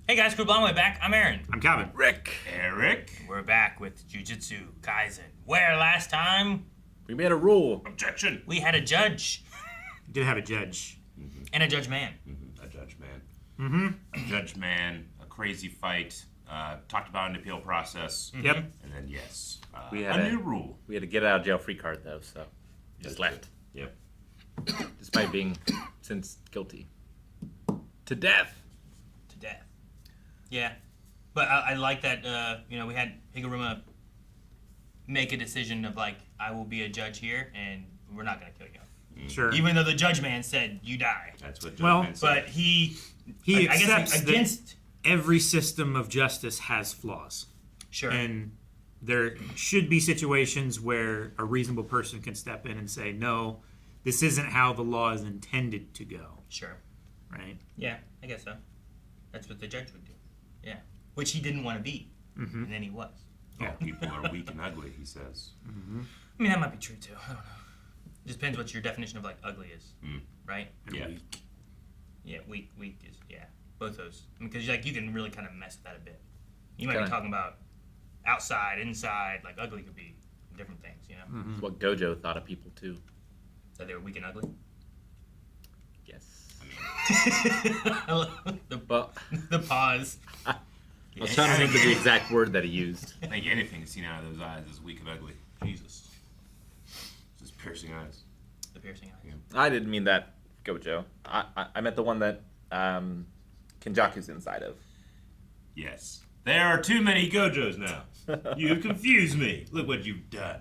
Hey guys, Crew Blonde, back. I'm Aaron. I'm Calvin. Rick. Eric. We're back with Jujutsu Kaisen. Where last time We made a rule. Objection. we had a judge We did have a judge. and a judge man. A judge man. A judge man. A crazy fight. Talked about an appeal process. Yep. And then yes, We had a new rule. We had a get out of jail free card though, so just left, Yep. despite being sentenced guilty to death. To death. Yeah. But I like that, we had Higuruma make a decision of like, I will be a judge here and we're not going to kill you. Sure. Even though the judge man said, you die. That's what. Well, Judge Man said. But he he I guess accepts against... that every system of justice has flaws. Sure. And there should be situations where a reasonable person can step in and say, no, this isn't how the law is intended to go. Sure. Right? Yeah, I guess so. That's what the judge would do. Yeah. Which he didn't want to be. Mm-hmm. And then he was. Yeah. People are weak and ugly. He says. I mean, that might be true too. I don't know. It depends what your definition of like ugly is, right? Yeah. Yeah, weak is both those. Because like you can really kind of mess with that a bit. You might be Kinda. talking about outside, inside. Like ugly could be different things, you know. It's what Gojo thought of people too. So they were weak and ugly. Yes. I love the Well, the pause. I was trying to think of the exact word that he used. I think anything seen out of those eyes is weak and ugly. Jesus. Just piercing eyes. The piercing eyes. I didn't mean that, Gojo. I meant the one that Kenjaku's inside of. Yes. There are too many Gojos now. You have confused me. Look what you've done.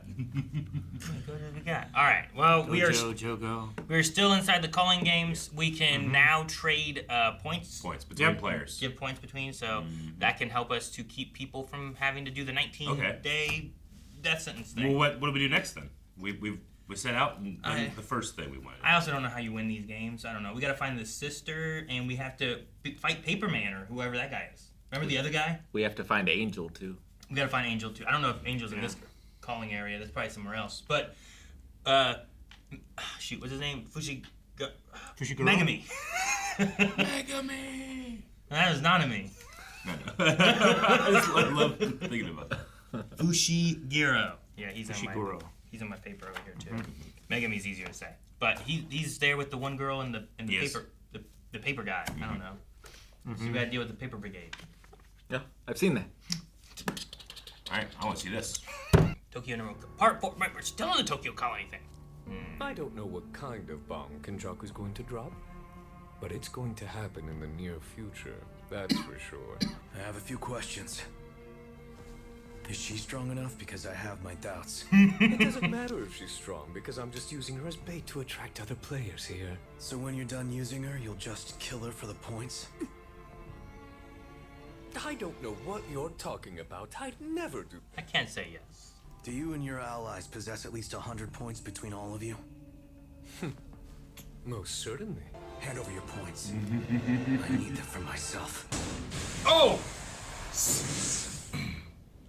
What we got? All right. Well, we are Jogo. we're still inside the calling games. We can now trade points. Points between Yep. players. Give points between, so that can help us to keep people from having to do the 19-day death sentence thing. Well, what do we do next then? We set out and the first thing we wanted. I also don't know how you win these games. I don't know. We got to find the sister, and we have to fight Paperman or whoever that guy is. Remember the other guy? We have to find Angel too. We got to find Angel too. I don't know if Angel's in this calling area. That's probably somewhere else. But shoot, what's his name? Fushiguro? Megumi. Megumi. That was Nanami. No. I just love thinking about that. Fushiguro. Yeah, he's Fushiguro. He's on my paper over here too. Megumi's easier to say, but he's there with the one girl and the Yes. paper the paper guy. I don't know. So we gotta deal with the paper brigade. Yeah, I've seen that. All right, I want to see this. Tokyo number part 4. Right, we're still on the Tokyo colony thing. I don't know what kind of bomb Kenjaku's going to drop, but it's going to happen in the near future, that's for sure. I have a few questions. Is she strong enough? Because I have my doubts. It doesn't matter if she's strong, because I'm just using her as bait to attract other players here. So when you're done using her, you'll just kill her for the points? I don't know what you're talking about. I'd never do. I can't say yes. Do you and your allies possess at least 100 points between all of you? Most certainly. Hand over your points. I need them for myself. Oh,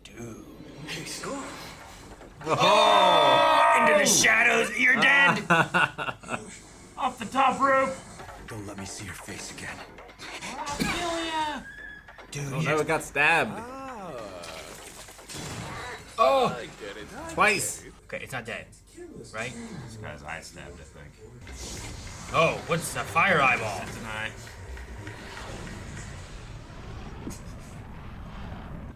dude! Hey, score! Into the shadows, you're dead. Off the top rope. Don't let me see your face again. Dude, Oh no, it got stabbed. Oh! I get it. Twice. okay, it's not dead, right? This guy's eye stabbed, I think. Oh, what's a fire eyeball? That's an eye.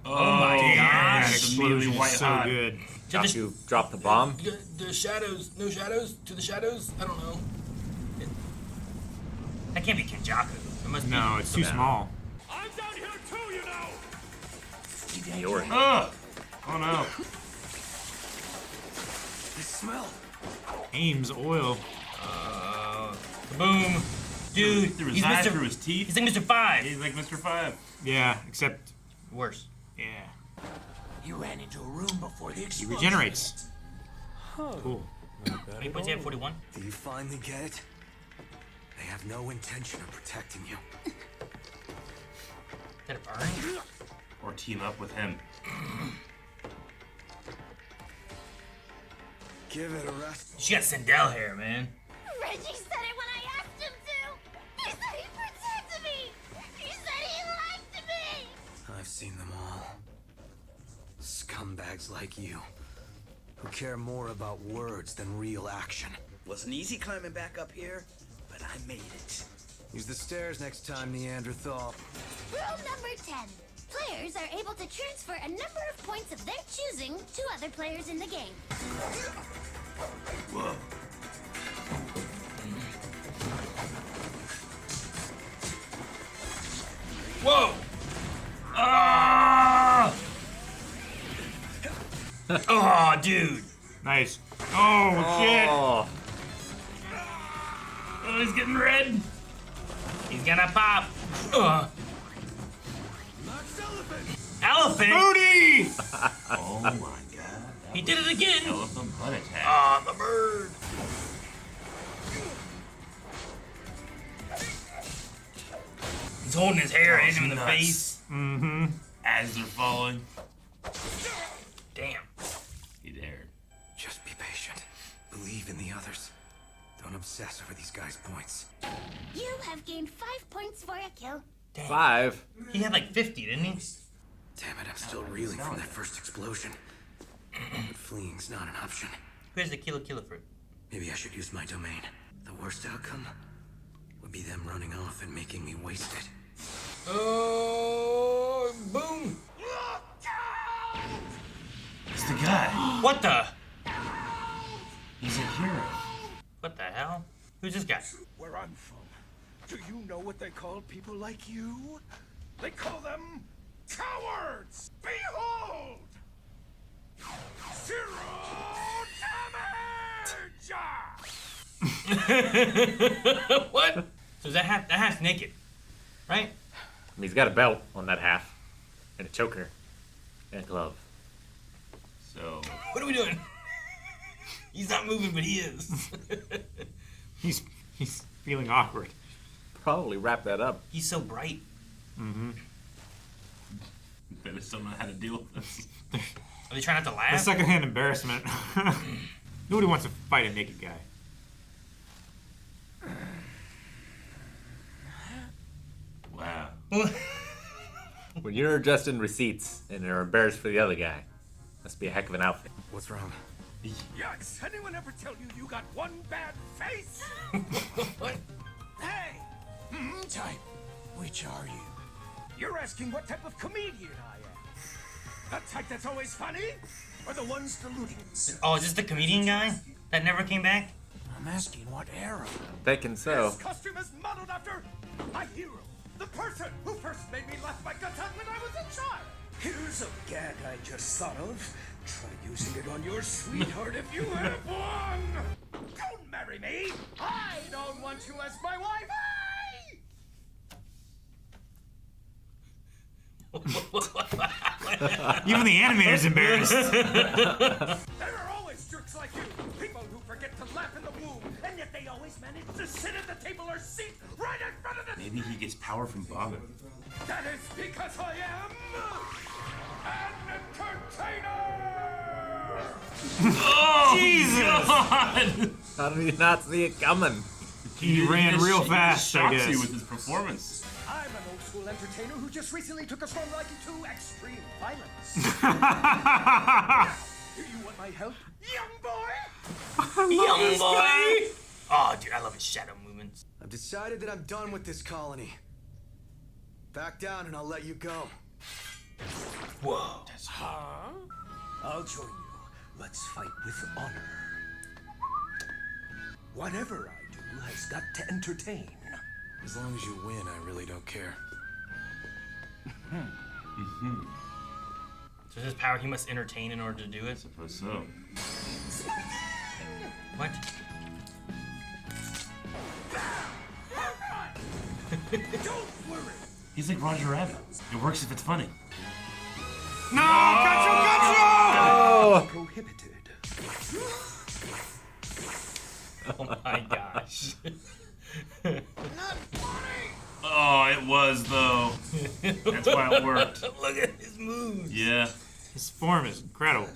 Oh my That gosh! It's immediately explosion white is so hot. good. Kenjaku dropped the bomb. The shadows, no shadows to the shadows. I don't know. That can't be Kenjaku. It must No, be. it's too small. I'm down here too, you know! Iori. Oh no. I smell. Ames oil. Boom, dude. Through his He's eyes, Mr. through his teeth. He's like Mr. 5. He's like Mr. 5. Yeah, except, Worse. yeah, You ran into a room before the he explosion. regenerates. Cool. How many points do you have? 41. Do you finally get it? They have no intention of protecting you. Is that a burn? Or team up with him. Give it a rest. She got Sindel hair, man. Reggie said it when I asked him to. He said he protected me. He said he liked me. scumbags like you, who care more about words than real action. Wasn't easy climbing back up here, but I made it. Use the stairs next time, Neanderthal. Rule number 10. Players are able to transfer a number of points of their choosing to other players in the game. Whoa. Whoa! Ah! Oh, dude. Nice. Oh, shit. Oh, Oh, he's getting red. He's gonna pop. Ugh. Elephant? Booty! Oh my god. He did it again. Elephant butt attack. Ah, the bird. He's holding his hair and hitting him in the nuts. face. Mm-hmm. As they're falling. Damn. He dared. Just be patient. Believe in the others. Don't obsess over these guys' points. You have gained 5 points for a kill. 5. He had like 50, didn't he? Damn it, I'm still reeling from that first explosion. But fleeing's not an option. Where's the killer fruit? Maybe I should use my domain. The worst outcome would be them running off and making me waste it. Oh, boom. It's the guy. What the? He's a hero. What the hell? Who's this guy? Where I'm from, do you know what they call people like you? They call them cowards! Behold! Zero damage! What? So that half's naked, right? He's got a belt on that half, and a choker, and a glove. So, What are we doing? He's not moving, but he is. He's feeling awkward. Probably wrap that up. He's so bright. better still know how to deal with this. Are they trying not to The laugh? secondhand embarrassment. Nobody wants to fight a naked guy. Wow. When you're adjusting receipts and are embarrassed for the other guy, must be a heck of an outfit. What's wrong? Yucks! Anyone ever tell you you got one bad face? What? Hey! Type, which are you? You're asking what type of comedian I am. The type that's always funny? Or the ones deluding themselves? Oh, is this the comedian guy that never came back? I'm asking what era. Thinking so. This costume is modeled after my hero. The person who first made me laugh my guts out when I was a child. Here's a gag I just thought of. Try using it on your sweetheart if you have one. Don't marry me. I don't want you as my wife. Even the animator's embarrassed. There are always jerks like you. People who forget to laugh in the womb, and yet they always manage to sit at the table or seat right in front of the... Maybe he gets power from Bobbin. That is because I am an entertainer! Oh, Jesus! God! How did he not see it coming? He ran real He fast, I shocks guess. you with his performance. I'm an old school entertainer who just recently took a strong liking to extreme violence. Do you want my help, young boy? Young boy! Oh, dude, I love his shadow movements. I've decided that I'm done with this colony. Back down and I'll let you go. Whoa. I'll join you. Let's fight with honor. Whatever I do has got to entertain. As long as you win, I really don't care. So his power, he must entertain in order to do it? Suppose so. What? Don't worry. He's like Roger Rabbit. It works if it's funny. No! Gotcha! Prohibited. Oh my gosh. Oh, it was though. That's why it worked. Look at his moves. Yeah. His form is incredible.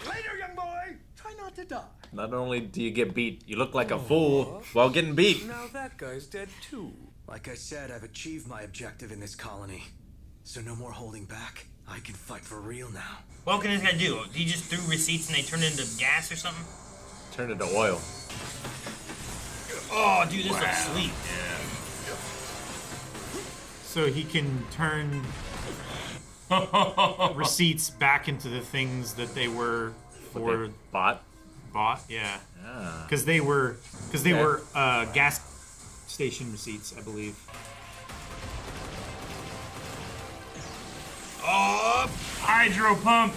Later, young boy. Try not to die. Not only do you get beat, you look like a fool while getting beat. Now that guy's dead too. Like I said, I've achieved my objective in this colony. So no more holding back. I can fight for real now. What can this guy do? He just threw receipts and they turned into gas or something? Turn into oil. Oh, dude, this looks sweet. So he can turn receipts back into the things that they were for Bought. yeah. Ah. Because they were gas station receipts, I believe. Oh, Hydro pump.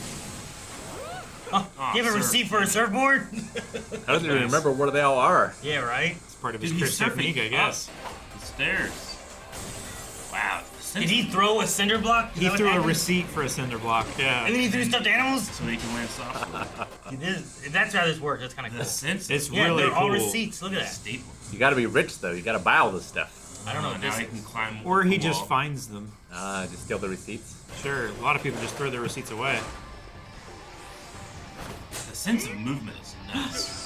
you have a receipt for a surfboard? I don't even remember where they all are. Yeah, right? It's part of his Dude, he's Chris surfing technique, I guess. up the stairs. Wow. Did he throw a cinder block? Is He that what threw a happened? receipt for a cinder block, yeah. And then he threw stuffed animals? So he can land softly. That's how this works. That's kind of cool. The sense. It's Yeah, really they're cool. all receipts. Look at that. staple. You got to be rich though. You got to buy all this stuff. I don't know what Now this he is. can climb. Or he the just wall. finds them. Just steal the receipts. Sure, a lot of people just throw their receipts away. The sense of movement is nuts.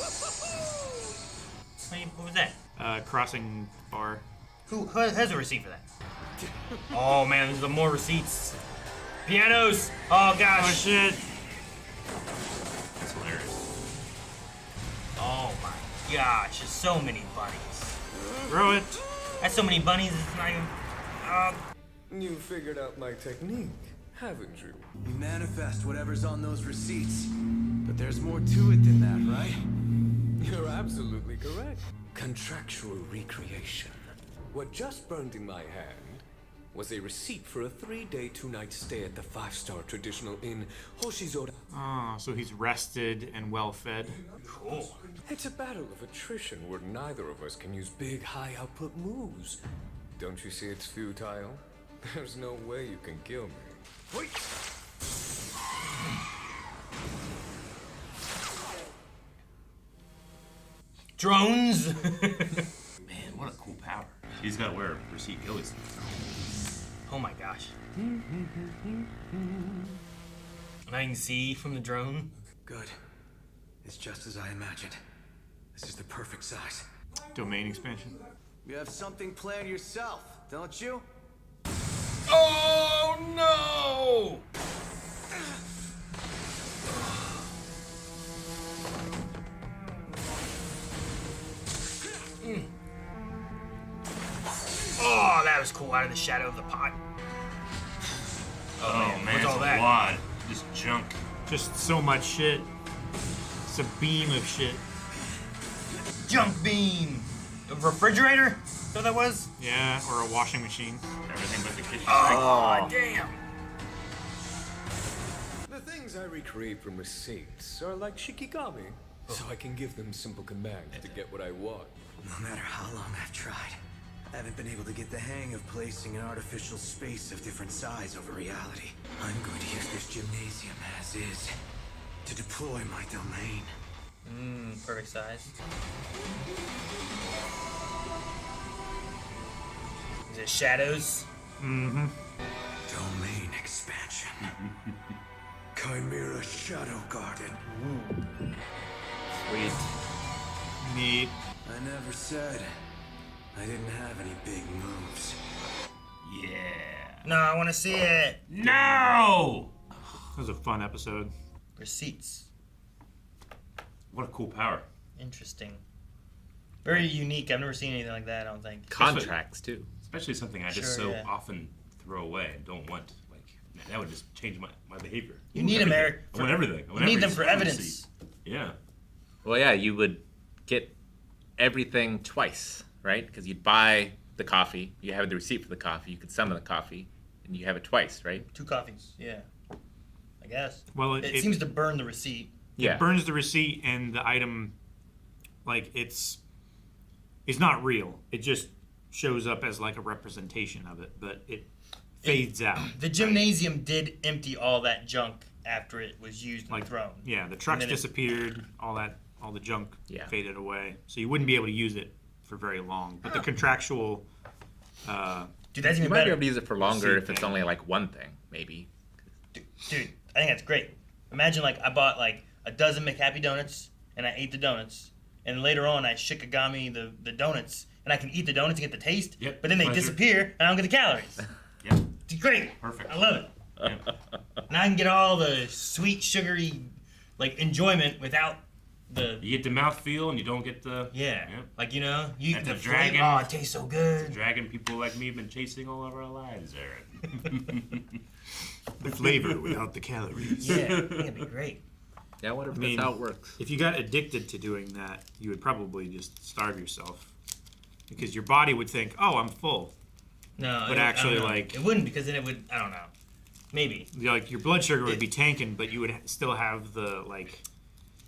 What was that? Crossing bar. Who has a receipt for that? Oh man, there's more receipts. Pianos! Oh Oh gosh! shit! That's hilarious. Oh my gosh, there's so many bunnies. Throw it! That's so many bunnies, it's not even... You figured out my technique, haven't you? You manifest whatever's on those receipts. But there's more to it than that, right? You're absolutely correct. Contractual recreation. What just burned in my hand was a receipt for a 3-day, 2-night stay at the 5-star traditional inn Hoshizora. Oh, so he's rested and well fed. Cool. It's a battle of attrition where neither of us can use big, high-output moves. Don't you see it's futile? There's no way you can kill me. Wait. Drones! Man, what a cool power. He's got to wear a receipt. He always. Oh my gosh. And I can see from the drone. Good. It's just as I imagined. This is the perfect size. Domain expansion. You have something planned yourself, don't you? Oh no! Oh, that was cool, out of the shadow of the pot. Oh man, what's it's all a that? wad. Just junk. Just so much shit. It's a beam of shit. Junk beam! A refrigerator? Is that what that was? Yeah, or a washing machine. Everything but the kitchen sink. Oh, damn! The things I recreate from receipts are like shikigami, so I can give them simple commands to get what I want. No matter how long I've tried, I haven't been able to get the hang of placing an artificial space of different size over reality. I'm going to use this gymnasium as is to deploy my domain. Perfect size. Is it shadows? Mm-hmm. Domain expansion. Chimera Shadow Garden. Sweet. Neat. I never said I didn't have any big moves. Yeah. No, I want to see it. No! That was a fun episode. Receipts. What a cool power. Interesting. Very unique. I've never seen anything like that, I don't think. Contracts too. Especially something I just Sure, so yeah. often throw away and don't want. Like, that would just change my behavior. You need them, everything. Eric. I want everything. I want You need every them for receipt. evidence. Yeah. Well, yeah, you would get everything twice, right? Because you'd buy the coffee, you have the receipt for the coffee, you could summon the coffee, and you have it twice, right? 2 coffees, yeah. I guess. Well, It seems to burn the receipt. Yeah. It burns the receipt and the item, like it's not real. It just shows up as like a representation of it, but it fades out. The gymnasium did empty all that junk after it was used and thrown. Yeah, the trucks And then it- disappeared, all the junk Yeah. faded away. So you wouldn't be able to use it for very long. But the contractual Dude, that's You even might be better. able to use it for longer Receipt if it's thing. only like one thing, maybe. Dude, I think that's great. Imagine like I bought like a dozen McHappy donuts and I ate the donuts, and later on I shikigami the donuts, and I can eat the donuts and get the taste. Yep, But then they pleasure. disappear and I don't get the calories. Yeah. It's great. Perfect. I love it. And I can get all the sweet, sugary, like, enjoyment without the... You get the mouthfeel and you don't get the... Yeah. Yep. Like, you know, you That's the a dragon. flavor- Oh, it tastes so good. The dragon people like me have been chasing all of our lives, Aaron. The flavor without the calories. Yeah, it'd be great. Yeah, I wonder if I mean, that's how it works. If you got addicted to doing that, you would probably just starve yourself. Because your body would think, oh, I'm full. No, But I actually, don't know. like- It wouldn't, because then it would... I don't know. Maybe. Like, your blood sugar would be tanking, but you would still have the, like...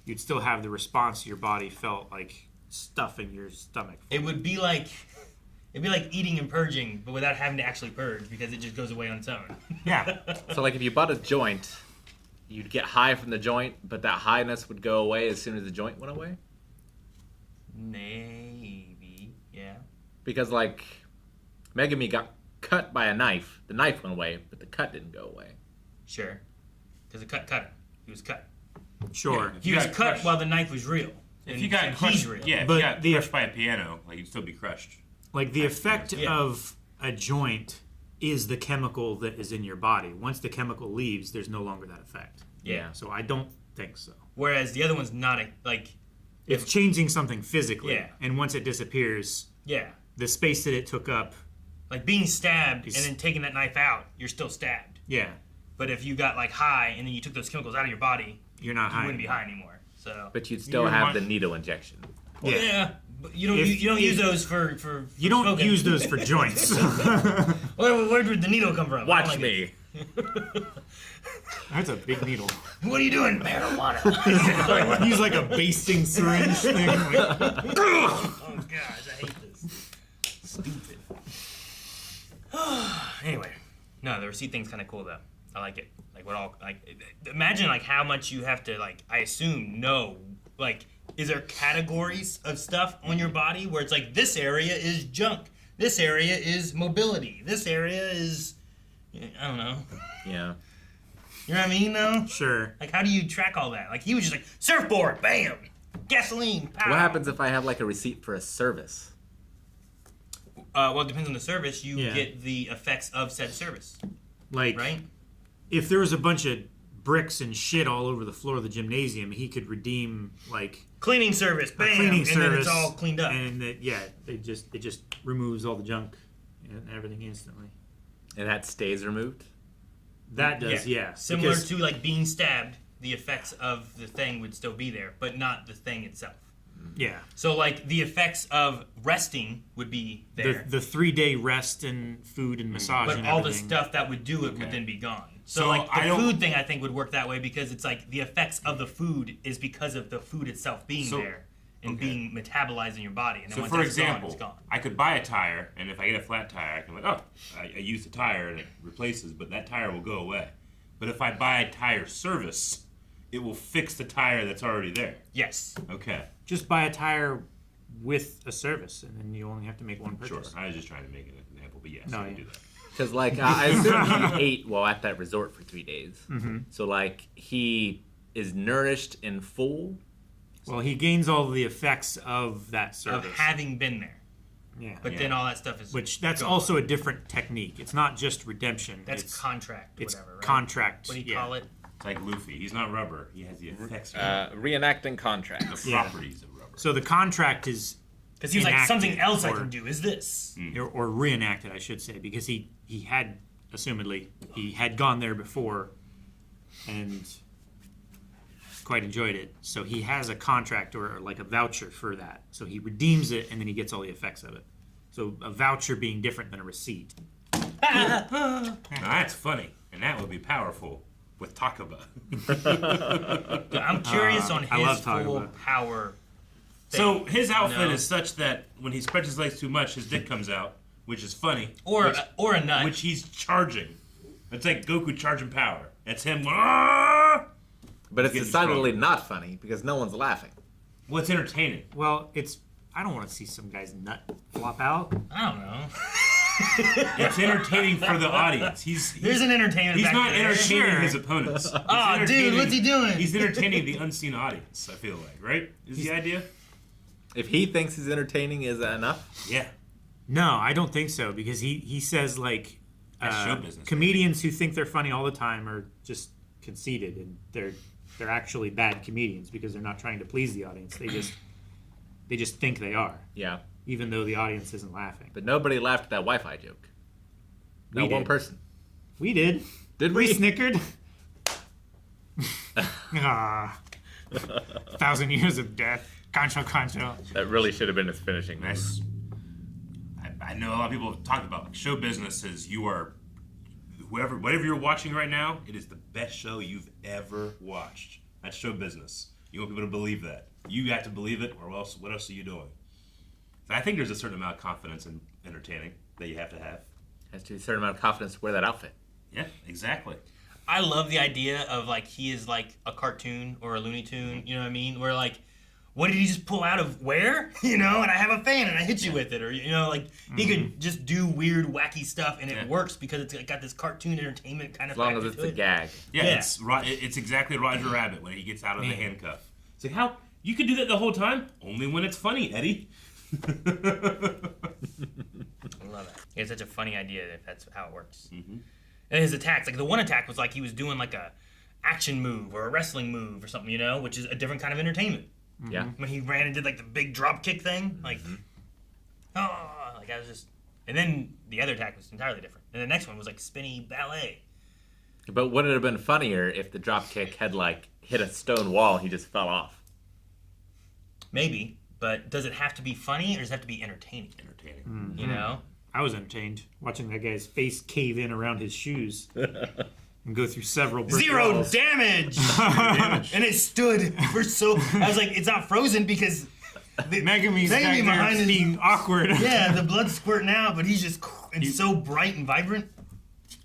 You'd still have the response your body felt like stuff in your stomach. It would be like... It'd be like eating and purging, but without having to actually purge, because it just goes away on its own. Yeah. So, like, if you bought a joint, you'd get high from the joint, but that highness would go away as soon as the joint went away? Maybe. Yeah. Because, like, Megumi got cut by a knife. The knife went away, but the cut didn't go away. Sure. Because it cut him. He was cut. Sure. If He you was cut cut while the knife was real. If you got and crushed, he's real. yeah, if But you got the- crushed by a piano, like, you'd still be crushed. Like, the effect Yeah. of a joint is the chemical that is in your body. Once the chemical leaves, there's no longer that effect. Yeah. So I don't think so. Whereas the other one's not like... It's changing something physically. Yeah. And once it disappears, Yeah. the space that it took up, Like being stabbed He's- and then taking that knife out, you're still stabbed. yeah, But if you got like high and then you took those chemicals out of your body, you're not you high. wouldn't be high anymore. So But you'd still You're have right. the needle injection. yeah, but you don't If- you don't if- use those for You don't smoking. use those for joints. Where did the needle come from? I don't Watch like me. That's a big needle. it. What are you doing? Marijuana. Use like a basting syringe thing. Like, Oh gosh, I hate this. Stupid. Anyway, no, the receipt thing's kind of cool though. I like it. Like what all like imagine like how much you have to like I assume know like is there categories of stuff on your body where it's like this area is junk, this area is mobility, this area is I don't know. Yeah. You know what I mean though? sure. Like how do you track all that? Like he was just like surfboard, bam, gasoline, pow. What happens if I have, like, a receipt for a service? Well, it depends on the service. You Yeah. get the effects of said service, Like, right? if there was a bunch of bricks and shit all over the floor of the gymnasium, he could redeem like Cleaning service, a bam, cleaning and service, then it's all cleaned up. and it just removes all the junk and everything instantly. And that stays removed? That does, yeah. Similar because- to like being stabbed, the effects of the thing would still be there, but not the thing itself. yeah. So like the effects of resting would be there, The 3-day rest and food and massage but and all the everything. stuff that would do it would Okay. then be gone. So, So like I the don't- food thing, I think would work that way because it's like the effects of the food is because of the food itself being So- there and okay. being metabolized in your body. And then So, once for that's example, gone, it's gone. I could buy a tire, and if I get a flat tire, I can be like, oh, I used the tire and it replaces, but that tire will go away. But if I buy a tire service, it will fix the tire that's already there. Yes. Okay, Just buy a tire with a service, and then you only have to make one sure. purchase. I was just trying to make an example, but yes, No, I can yeah. do that. Because, like, I assume he ate while at that resort for 3 days. Mm-hmm. So, like, he is nourished and full. Well, he gains all the effects of that Of service. having been there. yeah. But then all that stuff is Which that's gone. also a different technique. It's not just redemption. That's it's contract, it's whatever, right? contract. What do you yeah. call it? It's like Luffy. He's not rubber. He has the effects, Reenacting contracts. the yeah. properties of rubber. So the contract is Because he was like, enacted something else I or- can do is this. or reenacted, I should say, because he had assumedly he had gone there before and quite enjoyed it. So he has a contract or like a voucher for that. So he redeems it and then he gets all the effects of it. So a voucher being different than a receipt. Now that's funny, and that would be powerful with Takaba. I'm curious on I love his talking full about it. power. So his outfit No. is such that when he spreads his legs too much, his dick comes out, which is funny. Or which, or a nut. which he's charging. It's like Goku charging power. It's him. "Ah!" But it's Getting decidedly stronger. not funny because no one's laughing. Well, it's entertaining. Well, I don't want to see some guy's nut flop out. I don't know. It's entertaining for the audience. There's an entertainment He's back not there. entertaining Sure. his opponents. He's Aw, dude, entertaining- what's he doing? He's entertaining the unseen audience, I feel like, right? Is the idea? If he thinks he's entertaining, is that enough? Yeah. No, I don't think so because he says like That's show business. comedians who think they're funny all the time are just conceited, and they're actually bad comedians because they're not trying to please the audience. They just think they are, Yeah. even though the audience isn't laughing. But nobody laughed at that Wi-Fi joke. We Not one did. person. We did. Did We we? snickered. Ah, 1,000 years of death. Concho. That really should have been his finishing. Nice. I know a lot of people have talked about like show business is you are whatever you're watching right now, it is the best show you've ever watched. That's show business. You want people to believe that. You have to believe it, or else what else are you doing? I think there's a certain amount of confidence in entertaining that you have to have. Has to be a certain amount of confidence to wear that outfit. Yeah, exactly. I love the idea of like he is like a cartoon or a Looney Tune. You know what I mean? Where like, what did he just pull out of where? You know, and I have a fan and I hit you with it, or you know, like he could just do weird, wacky stuff and it works because it's got this cartoon entertainment kind of. As long as factor it's to a it. gag. Yeah, Yeah. it's exactly Roger Rabbit when he gets out of the Man. handcuff. It's like, how you can do that the whole time? Only when it's funny, Eddie. I love it. It's such a funny idea if that's how it works. Mm-hmm. And his attacks, like the one attack was like he was doing like a action move or a wrestling move or something, you know, which is a different kind of entertainment. Yeah. When he ran and did like the big drop kick thing, like, like I was just. And then the other attack was entirely different. And the next one was like spinny ballet. But would it have been funnier if the drop kick had like hit a stone wall and he just fell off? Maybe, but does it have to be funny or does it have to be entertaining? Entertaining. You know? I was entertained watching that guy's face cave in around his shoes and go through several brick Zero walls. damage! And it stood for so. I was like, it's not frozen because. Megumi's back Megumi there behind being awkward. Yeah, the blood's squirting out, but he's just so bright and vibrant.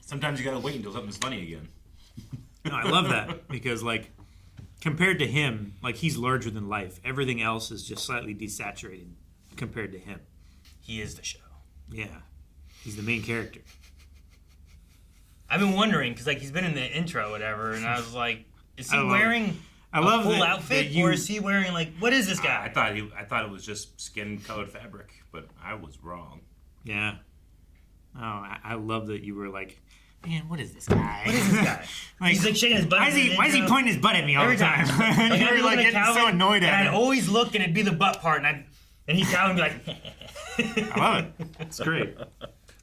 Sometimes you gotta wait until something's funny again. No, I love that because, like, compared to him, like, he's larger than life. Everything else is just slightly desaturated compared to him. He is the show. Yeah, he's the main character. I've been wondering because like he's been in the intro, or whatever, and I was like, is he I love- wearing I love a full that- outfit, that you- or is he wearing like what is this I guy? thought it was just skin-colored fabric, but I was wrong. Yeah. Oh, I love that you were like, man, what is this guy? What is this guy? Like, He's like shaking his butt. why is he pointing his butt at me all Every the time? time. Like, you I'd were be like looking at getting so Calvin, annoyed and at I'd him. always look, and it'd be the butt part, and he'd Calvin would be like. I love it. It's great.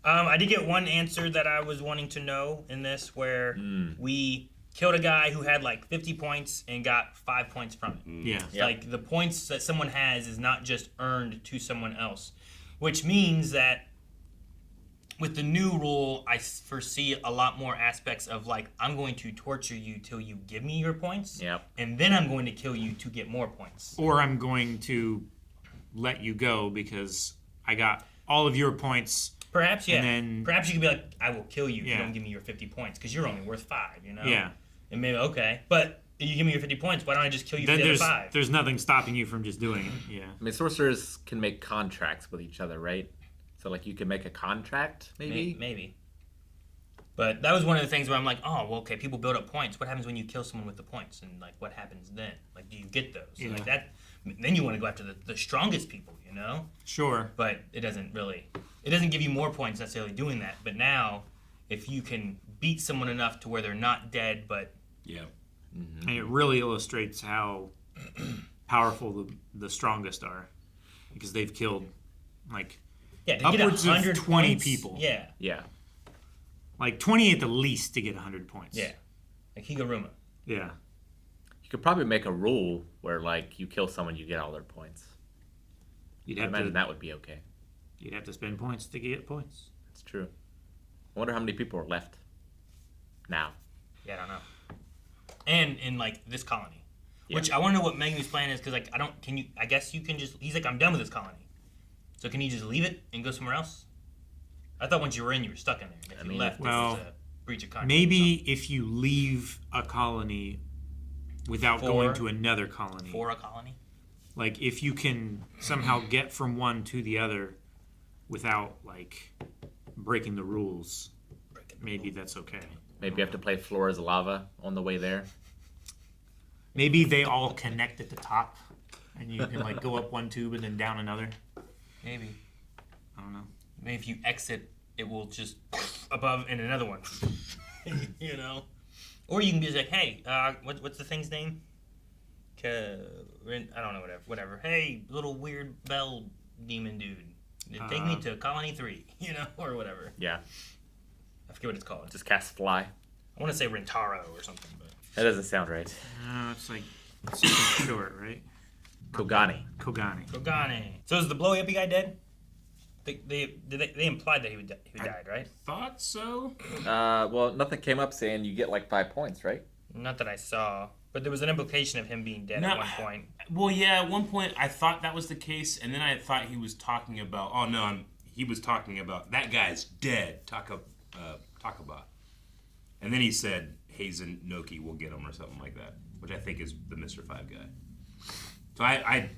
I did get one answer that I was wanting to know in this, where we killed a guy who had like 50 points and got 5 points from it. Yeah. Yeah. Like the points that someone has is not just earned to someone else, which means that with the new rule, I foresee a lot more aspects of like I'm going to torture you till you give me your points, Yep. and then I'm going to kill you to get more points. Or I'm going to let you go because I got all of your points. Perhaps, yeah. And then- Perhaps you could be like, I will kill you if Yeah. you don't give me your 50 points because you're only worth 5, you know? Yeah. And maybe, okay. But if you give me your 50 points, why don't I just kill you for Then the other 5? there's nothing stopping you from just doing it. Yeah. I mean, sorcerers can make contracts with each other, right? So, like, you can make a contract, maybe? Maybe. But that was one of the things where I'm like, oh, well, okay, people build up points. What happens when you kill someone with the points? And, like, what happens then? Like, do you get those? And, like, that, then you want to go after the strongest people, you know? Sure. But it doesn't give you more points necessarily doing that. But now, if you can beat someone enough to where they're not dead, but Yeah. And it really illustrates how powerful the strongest are because they've killed, like, yeah, to upwards get of 100 20 points, people. Yeah, Yeah. Like 20 at the least to get 100 points. yeah. Like Higuruma. Yeah. You could probably make a rule where, like, you kill someone, you get all their points. You'd I have imagine to that would be okay. you'd have to spend points to get points. That's true. I wonder how many people are left now. Yeah, I don't know. And in like this colony, Yeah. which I want to know what Megumi's plan is because like I guess you can just. He's like I'm done with this colony, so can you just leave it and go somewhere else? I thought once you were in, you were stuck in there. And if you left, well, this was a breach of contract. Maybe if you leave a colony without going For- to another colony, for a colony. like if you can somehow get from one to the other without like breaking the rules, maybe that's okay. Maybe you have to play Floor is Lava on the way there. Maybe they all connect at the top, and you can like go up one tube and then down another. Maybe. I don't know. Maybe if you exit it will just above and another one. You know? Or you can be just like, hey, what's the thing's name? I don't know, whatever. Hey, little weird bell demon dude. Take me to Colony 3, you know, or whatever. Yeah. I forget what it's called. Just cast fly. I want to say Rentaro or something, but That doesn't sound right. No, it's like something short, right? Kogani. Kogani. So is the blow hippie guy dead? They implied that he died, right? Thought so. Well, nothing came up saying you get like 5 points, right? Not that I saw, but there was an implication of him being dead at one point. Well, yeah, at one point I thought that was the case, and then I thought he was talking about. Oh no, he was talking about that guy's dead, Takaba, and then he said Hazen Noki will get him or something like that, which I think is the Mr. 5 guy. So I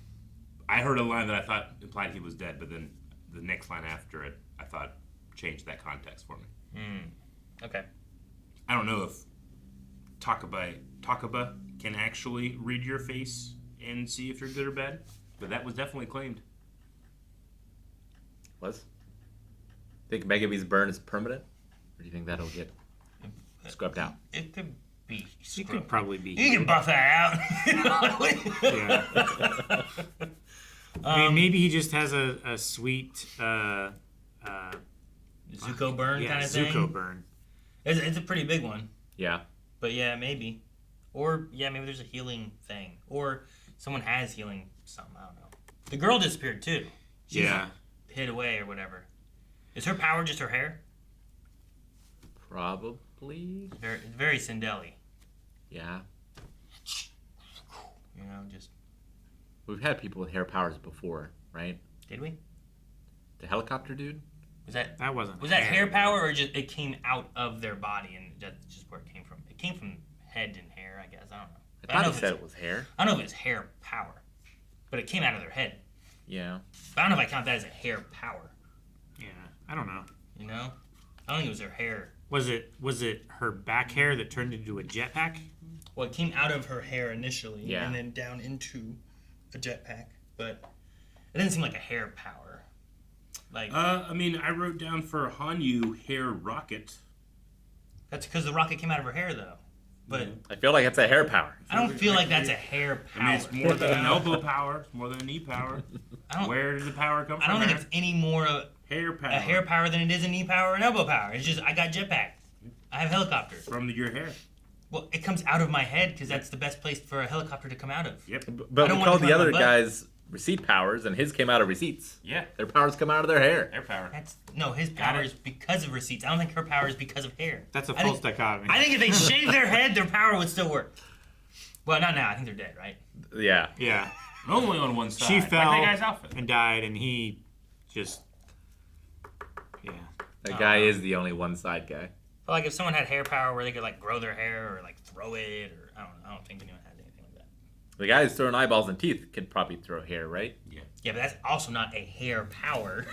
heard a line that I thought implied he was dead, but then the next line after it I thought changed that context for me. Okay. I don't know if Takaba can actually read your face and see if you're good or bad, but that was definitely claimed. Was? Think Megumi's burn is permanent? Or do you think that'll get scrubbed out? It could be. He could probably be. You can buff that out. Yeah. I mean, maybe he just has a sweet Zuko burn kind of thing. Zuko burn. It's a pretty big one. Yeah. But yeah, maybe. Or yeah, maybe there's a healing thing. Or someone has healing something. I don't know. The girl disappeared too. She's hid away or whatever. Is her power just her hair? Probably. It's very Cindelli. Yeah. You know, just. We've had people with hair powers before, right? Did we? The helicopter dude? That wasn't. Was that hair power or just it came out of their body and that's just where it came from? It came from head and hair, I guess. I don't know. I thought he said it was hair. I don't know if it's hair power, but it came out of their head. Yeah. But I don't know if I count that as a hair power. Yeah, I don't know. You know, I don't think it was her hair. Was it her back hair that turned into a jetpack? Well, it came out of her hair initially, Yeah. and then down into a jetpack, but it didn't seem like a hair power. Like, I mean, I wrote down for Hanyu hair rocket. that's because the rocket came out of her hair, though. But I feel like it's a hair power. I don't feel like that's a hair power. I mean, it's more than an elbow power. It's more than a knee power. Where did the power come from? I don't think it's any more hair power. a hair power than it is a knee power or an elbow power. It's just I got jetpack. I have helicopter. From your hair. Well, it comes out of my head because that's the best place for a helicopter to come out of. Yep. But I don't we want called to the cut my other butt. guys receipt powers, and his came out of receipts. Yeah. Their powers come out of their hair. Hair power. His power is because of receipts. I don't think her power is because of hair. That's a I false think- dichotomy. I think if they shave their head, their power would still work. Well, not now. I think they're dead, right? Yeah. Yeah. Only on one side. She fell Like that guy's outfit. and died, and he just. Yeah. That guy is the only one side guy. But like if someone had hair power where they could like grow their hair or like throw it, or I don't think anyone has anything like that. The guy who's throwing eyeballs and teeth could probably throw hair, right? Yeah, but that's also not a hair power.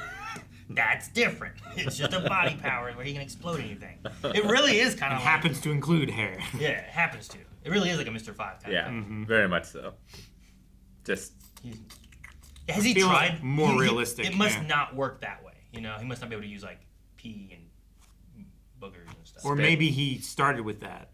That's different. It's just a body power where he can explode anything. It really is kind It of happens to include hair. Yeah, it happens to. It really is like a Mr. 5 kind Yeah, of thing. very much so. Just Has he feels tried? more realistic, It must yeah. not work that way. You know, he must not be able to use like pee and boogers and stuff. Or maybe he started with that,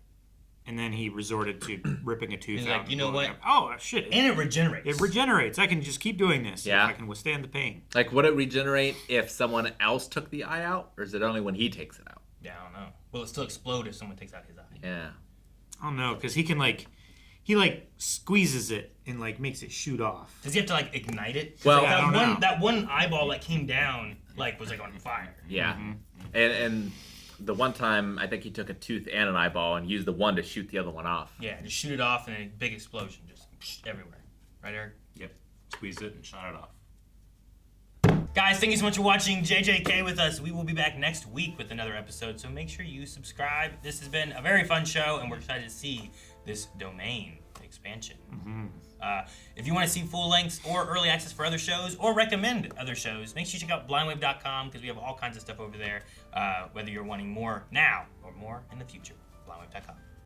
and then he resorted to ripping a tooth He's out. like, and you know blowing what? up. Oh, shit. And it regenerates. It regenerates. I can just keep doing this Yeah. if I can withstand the pain. like, would it regenerate if someone else took the eye out, or is it only when he takes it out? Yeah, I don't know. Will it still explode if someone takes out his eye? Yeah. I don't know, because he can he squeezes it and makes it shoot off. Does he have to like ignite it? 'Cause, Well, like, I don't know. that one eyeball that came down was like on fire. Yeah. And the one time, I think he took a tooth and an eyeball and used the one to shoot the other one off. Yeah, just shoot it off and a big explosion just everywhere. Right, Eric? Yep. Squeezed it and shot it off. Guys, thank you so much for watching JJK with us. We will be back next week with another episode, so make sure you subscribe. This has been a very fun show, and we're excited to see this domain expansion. If you want to see full lengths or early access for other shows or recommend other shows, make sure you check out blindwave.com because we have all kinds of stuff over there, whether you're wanting more now or more in the future. blindwave.com.